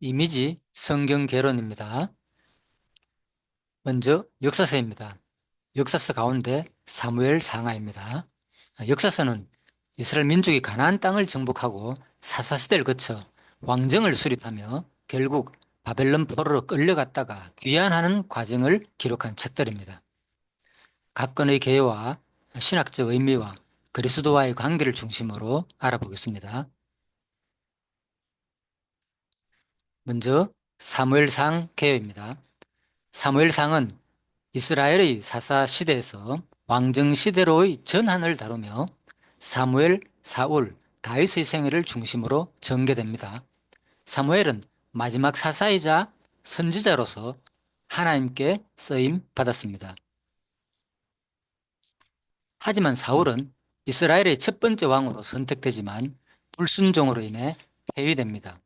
이미지 성경 개론입니다. 먼저 역사서입니다. 역사서 가운데 사무엘 상하입니다. 역사서는 이스라엘 민족이 가나안 땅을 정복하고 사사시대를 거쳐 왕정을 수립하며 결국 바벨론 포로로 끌려갔다가 귀환하는 과정을 기록한 책들입니다. 각 건의 개요와 신학적 의미와 그리스도와의 관계를 중심으로 알아보겠습니다. 먼저 사무엘상 개요입니다. 사무엘상은 이스라엘의 사사 시대에서 왕정 시대로의 전환을 다루며 사무엘, 사울, 다윗의 생애를 중심으로 전개됩니다. 사무엘은 마지막 사사이자 선지자로서 하나님께 쓰임 받았습니다. 하지만 사울은 이스라엘의 첫 번째 왕으로 선택되지만 불순종으로 인해 폐위됩니다.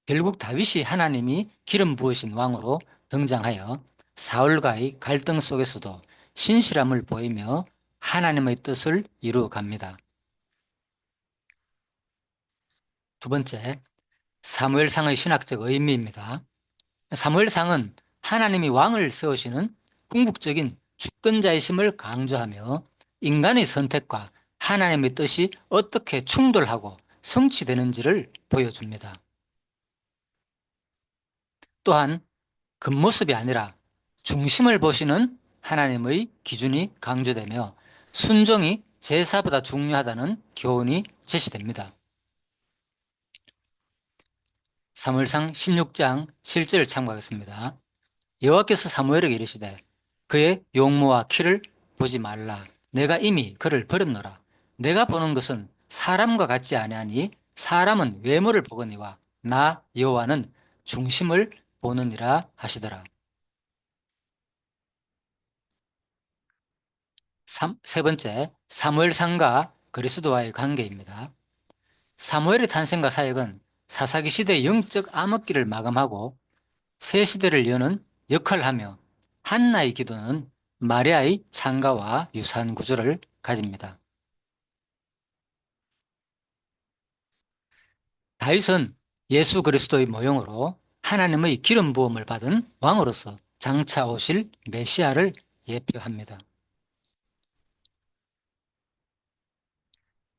결국 다윗이 하나님이 기름 부으신 왕으로 등장하여 사울과의 갈등 속에서도 신실함을 보이며 하나님의 뜻을 이루어갑니다. 두 번째, 사무엘상의 신학적 의미입니다. 사무엘상은 하나님이 왕을 세우시는 궁극적인 주권자이심을 강조하며 인간의 선택과 하나님의 뜻이 어떻게 충돌하고 성취되는지를 보여줍니다. 또한 겉모습이 아니라 중심을 보시는 하나님의 기준이 강조되며 순종이 제사보다 중요하다는 교훈이 제시됩니다. 사무엘상 16장 7절을 참고하겠습니다. 여호와께서 사무엘에게 이르시되 그의 용모와 키를 보지 말라. 내가 이미 그를 버렸노라. 내가 보는 것은 사람과 같지 아니하니 사람은 외모를 보거니와 나 여호와는 중심을 보느니라 하시더라. 세 번째, 사무엘상과 그리스도와의 관계입니다. 사무엘의 탄생과 사역은 사사기 시대의 영적 암흑기를 마감하고 새 시대를 여는 역할을 하며 한나의 기도는 마리아의 창가와 유사한 구조를 가집니다. 다윗은 예수 그리스도의 모형으로 하나님의 기름 부음을 받은 왕으로서 장차 오실 메시아를 예표합니다.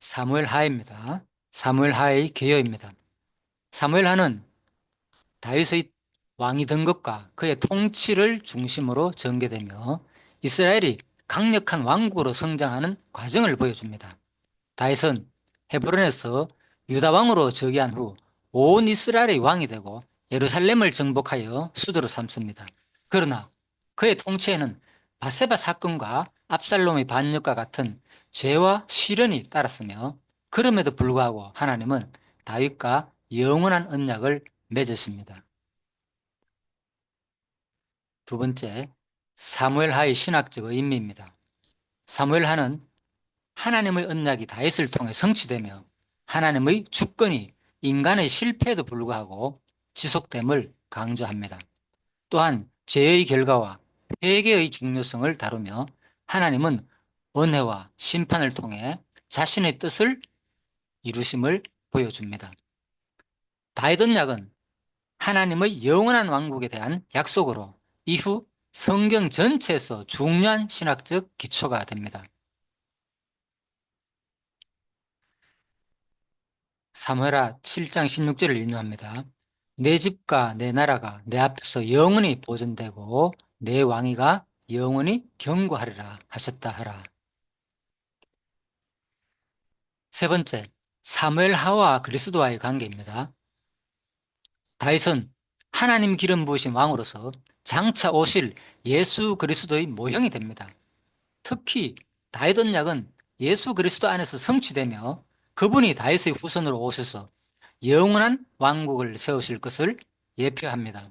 사무엘 하입니다. 사무엘 하의 개요입니다. 사무엘 하는 다윗의 왕이 된 것과 그의 통치를 중심으로 전개되며 이스라엘이 강력한 왕국으로 성장하는 과정을 보여줍니다. 다윗은 헤브론에서 유다 왕으로 즉위한 후 온 이스라엘의 왕이 되고 예루살렘을 정복하여 수도로 삼습니다. 그러나 그의 통치에는 바세바 사건과 압살롬의 반역과 같은 죄와 시련이 따랐으며 그럼에도 불구하고 하나님은 다윗과 영원한 언약을 맺으십니다. 두 번째, 사무엘 하의 신학적 의미입니다. 사무엘 하는 하나님의 언약이 다윗을 통해 성취되며 하나님의 주권이 인간의 실패에도 불구하고 지속됨을 강조합니다. 또한 죄의 결과와 회개의 중요성을 다루며 하나님은 은혜와 심판을 통해 자신의 뜻을 이루심을 보여줍니다. 다윗 언약은 하나님의 영원한 왕국에 대한 약속으로 이후 성경 전체에서 중요한 신학적 기초가 됩니다. 사무엘하 7장 16절을 인용합니다. 내 집과 내 나라가 내 앞에서 영원히 보존되고 내 왕위가 영원히 견고하리라 하셨다 하라. 세 번째, 사무엘하와 그리스도와의 관계입니다. 다윗은 하나님 기름 부으신 왕으로서 장차 오실 예수 그리스도의 모형이 됩니다. 특히 다윗 언약은 예수 그리스도 안에서 성취되며 그분이 다윗의 후손으로 오셔서 영원한 왕국을 세우실 것을 예표합니다.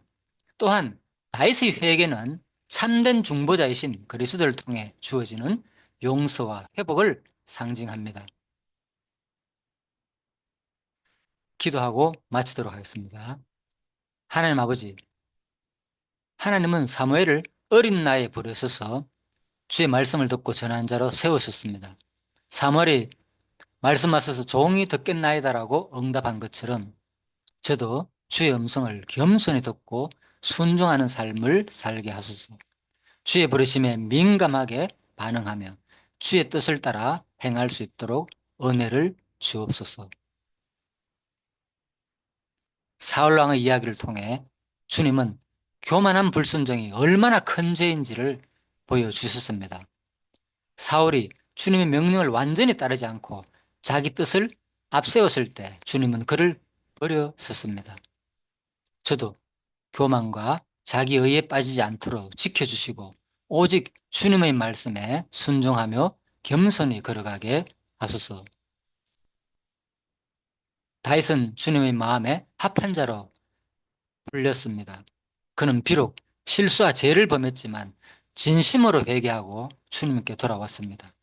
또한 다윗의 회개는 참된 중보자이신 그리스도를 통해 주어지는 용서와 회복을 상징합니다. 기도하고 마치도록 하겠습니다. 하나님 아버지, 하나님은 사무엘을 어린 나이에 부르셔서 주의 말씀을 듣고 전한 자로 세우셨습니다. 사무엘이 말씀하셔서 종이 듣겠나이다라고 응답한 것처럼 저도 주의 음성을 겸손히 듣고 순종하는 삶을 살게 하소서. 주의 부르심에 민감하게 반응하며 주의 뜻을 따라 행할 수 있도록 은혜를 주옵소서. 사울왕의 이야기를 통해 주님은 교만한 불순종이 얼마나 큰 죄인지를 보여주셨습니다. 사울이 주님의 명령을 완전히 따르지 않고 자기 뜻을 앞세웠을 때 주님은 그를 버렸었습니다. 저도 교만과 자기 의에 빠지지 않도록 지켜주시고 오직 주님의 말씀에 순종하며 겸손히 걸어가게 하소서. 다윗은 주님의 마음에 합한 자로 불렸습니다. 그는 비록 실수와 죄를 범했지만 진심으로 회개하고 주님께 돌아왔습니다.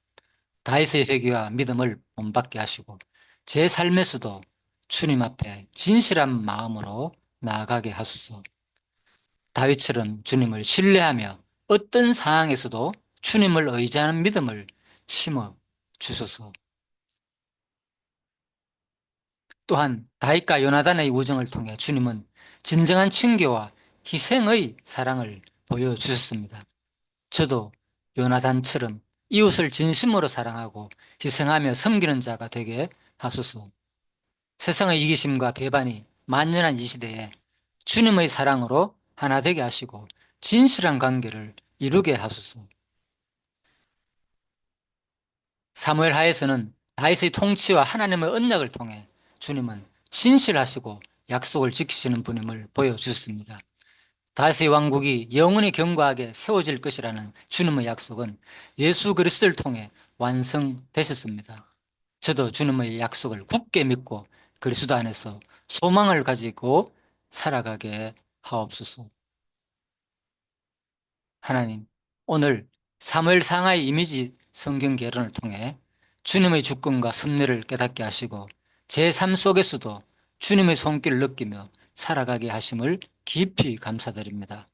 다윗의 회개와 믿음을 본받게 하시고 제 삶에서도 주님 앞에 진실한 마음으로 나아가게 하소서. 다윗처럼 주님을 신뢰하며 어떤 상황에서도 주님을 의지하는 믿음을 심어 주소서. 또한 다윗과 요나단의 우정을 통해 주님은 진정한 친교와 희생의 사랑을 보여주셨습니다. 저도 요나단처럼 이웃을 진심으로 사랑하고 희생하며 섬기는 자가 되게 하소서. 세상의 이기심과 배반이 만연한 이 시대에 주님의 사랑으로 하나 되게 하시고 진실한 관계를 이루게 하소서. 사무엘 하에서는 다윗의 통치와 하나님의 언약을 통해 주님은 신실하시고 약속을 지키시는 분임을 보여주셨습니다. 다윗의 왕국이 영원히 견고하게 세워질 것이라는 주님의 약속은 예수 그리스도를 통해 완성되셨습니다. 저도 주님의 약속을 굳게 믿고 그리스도 안에서 소망을 가지고 살아가게 하옵소서. 하나님, 오늘 사무엘 상하의 이미지 성경 개론을 통해 주님의 주권과 섭리를 깨닫게 하시고 제 삶 속에서도 주님의 손길을 느끼며 살아가게 하심을 깊이 감사드립니다.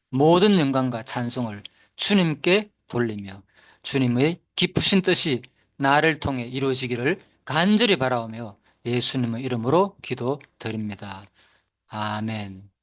모든 영광과 찬송을 주님께 돌리며 주님의 깊으신 뜻이 나를 통해 이루어지기를 간절히 바라오며 예수님의 이름으로 기도드립니다. 아멘.